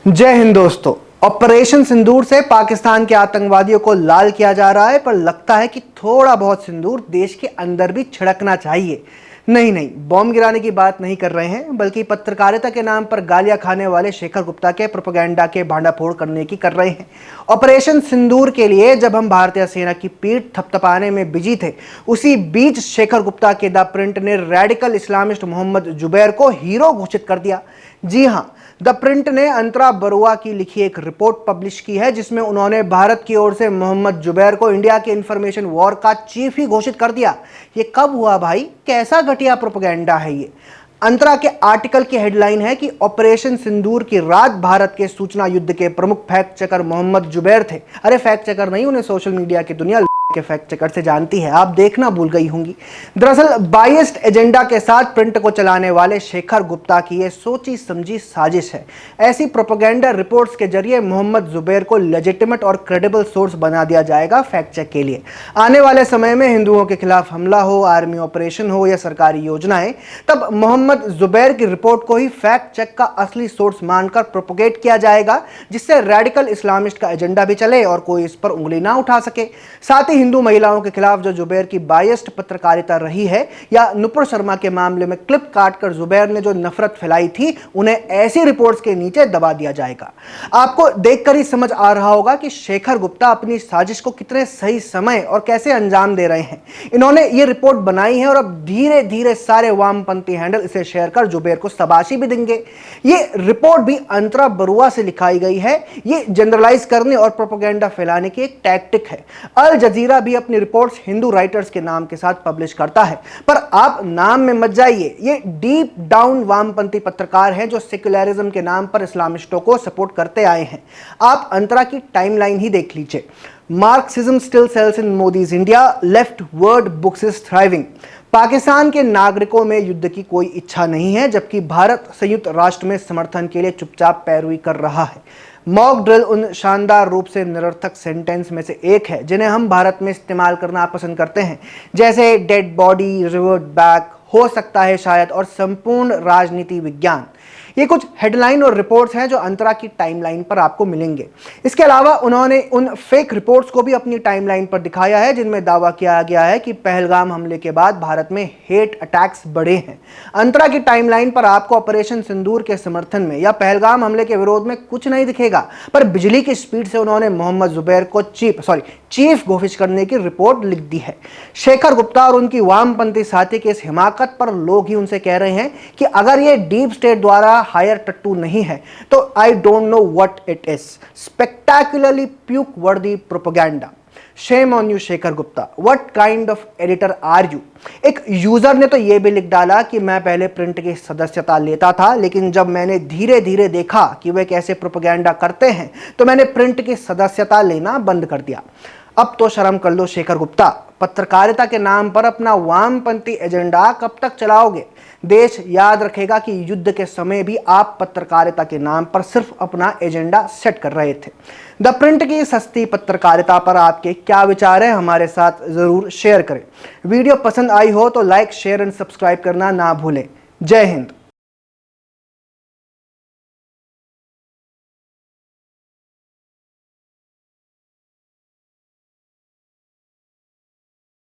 जय हिंद दोस्तों। ऑपरेशन सिंदूर से पाकिस्तान के आतंकवादियों को लाल किया जा रहा है, पर लगता है कि थोड़ा बहुत सिंदूर देश के अंदर भी छिड़कना चाहिए। नहीं, बॉम्ब गिराने की बात नहीं कर रहे हैं, बल्कि पत्रकारिता के नाम पर गालियां खाने वाले शेखर गुप्ता के प्रोपेगेंडा के भांडाफोड़ करने की कर रहे हैं। ऑपरेशन सिंदूर के लिए जब हम भारतीय सेना की पीठ थपथपाने में बिजी थे, उसी बीच शेखर गुप्ता के द प्रिंट ने रेडिकल इस्लामिस्ट मोहम्मद जुबैर को हीरो घोषित कर दिया। जी हां, द प्रिंट ने अंतरा बरुआ की लिखी एक रिपोर्ट पब्लिश की है, जिसमें उन्होंने भारत की ओर से मोहम्मद जुबैर को इंडिया के इंफॉर्मेशन वॉर का चीफ ही घोषित कर दिया। ये कब हुआ भाई? कैसा घटिया प्रोपेगेंडा है ये। अंतरा के आर्टिकल की हेडलाइन है कि ऑपरेशन सिंदूर की रात भारत के सूचना युद्ध के प्रमुख फैक्ट चेकर मोहम्मद जुबैर थे। अरे फैक्ट चेकर नहीं, उन्हें सोशल मीडिया की दुनिया के फैक्ट चेकर से जानती है, आप देखना भूल गई होंगी। दरअसल बायस्ड एजेंडा के साथ प्रिंट को चलाने वाले शेखर गुप्ता की यह सोची समझी साजिश है। ऐसी प्रोपेगेंडा रिपोर्ट्स के जरिए मोहम्मद जुबैर को लेजिटिमेट और क्रेडिबल सोर्स बना दिया जाएगा फैक्ट चेक के लिए। आने वाले समय में हिंदुओं के खिलाफ हमला हो, आर्मी ऑपरेशन हो या सरकारी योजनाएं, तब मोहम्मद जुबैर की रिपोर्ट को ही फैक्ट चेक का असली सोर्स मानकर प्रोपोगेट किया जाएगा, जिससे रेडिकल इस्लामिस्ट का एजेंडा भी चले और कोई इस पर उंगली ना उठा सके। साथ ही हिंदू महिलाओं के खिलाफ जो जुबैर की बायस्ड पत्रकारिता रही है, या नुपुर शर्मा के मामले में क्लिप काटकर जुबैर ने जो नफरत फैलाई थी, उन्हें ऐसी रिपोर्ट्स के नीचे दबा दिया जाएगा। आपको देखकर ही समझ आ रहा होगा कि शेखर गुप्ता अपनी साजिश को कितने सही समय और कैसे अंजाम दे रहे हैं। इन्होंने ये रिपोर्ट बनाई है और अब धीरे धीरे सारे वामपंथी हैंडल इसे शेयर कर जुबैर को शाबाशी भी देंगे। ये रिपोर्ट भी अंतरा बरुआ से लिखाई गई है। ये जनरलाइज करने और प्रोपेगेंडा फैलाने की एक टैक्टिक है। अल जजीरा भी अपनी रिपोर्ट्स हिंदू राइटर्स के नाम के साथ पब्लिश करता है, पर आप नाम में मत जाइए। ये डीप डाउन वामपंथी पत्रकार हैं जो सेक्युलरिज्म के नाम पर इस्लामिस्टों को सपोर्ट करते आए हैं। आप अंतरा की टाइमलाइन ही देख लीजिए। Marxism still sells in Modi's India, left word books is thriving. Pakistan के नागरिकों में युद्ध की कोई इच्छा नहीं है, जबकि भारत संयुक्त राष्ट्र में समर्थन के लिए चुपचाप पैरवी कर रहा है। मॉक ड्रिल उन शानदार रूप से निरर्थक सेंटेंस में से एक है जिन्हें हम भारत में इस्तेमाल करना पसंद करते हैं, जैसे डेड बॉडी, रिवर्ट बैक, हो सकता है शायद, और संपूर्ण राजनीति विज्ञान। ये कुछ हेडलाइन और रिपोर्ट्स हैं जो अंतरा की टाइमलाइन पर आपको मिलेंगे। इसके अलावा उन्होंने उन फेक रिपोर्ट्स को भी अपनी टाइमलाइन पर दिखाया है जिनमें दावा किया गया है कि पहलगाम हमले के बाद भारत में हेट अटैक्स बढ़े हैं। अंतरा की टाइमलाइन पर आपको ऑपरेशन सिंदूर के समर्थन में या पहलगाम हमले के विरोध में कुछ नहीं दिखेगा, पर बिजली की स्पीड से उन्होंने मोहम्मद जुबैर को चीफ घोषित करने की रिपोर्ट लिख दी है। शेखर गुप्ता और उनकी वामपंथी साथी की इस हिमाकत पर लोग ही उनसे कह रहे हैं कि अगर ये डीप स्टेट द्वारा हायर टट्टू नहीं है तो I don't know what it is. Spectacularly puke worthy propaganda. Shame on you Shekhar Gupta, what kind of editor are you. एक यूजर ने तो यह भी लिख डाला कि मैं पहले प्रिंट की सदस्यता लेता था, लेकिन जब मैंने धीरे धीरे देखा कि वे कैसे प्रोपेगेंडा करते हैं, तो मैंने प्रिंट की सदस्यता लेना बंद कर दिया। अब तो शर्म कर लो शेखर गुप्ता। पत्रकारिता के नाम पर अपना वामपंथी एजेंडा कब तक चलाओगे? देश याद रखेगा कि युद्ध के समय भी आप पत्रकारिता के नाम पर सिर्फ अपना एजेंडा सेट कर रहे थे। द प्रिंट की सस्ती पत्रकारिता पर आपके क्या विचार हैं, हमारे साथ जरूर शेयर करें। वीडियो पसंद आई हो तो लाइक, शेयर एंड सब्सक्राइब करना ना भूलें। जय हिंद।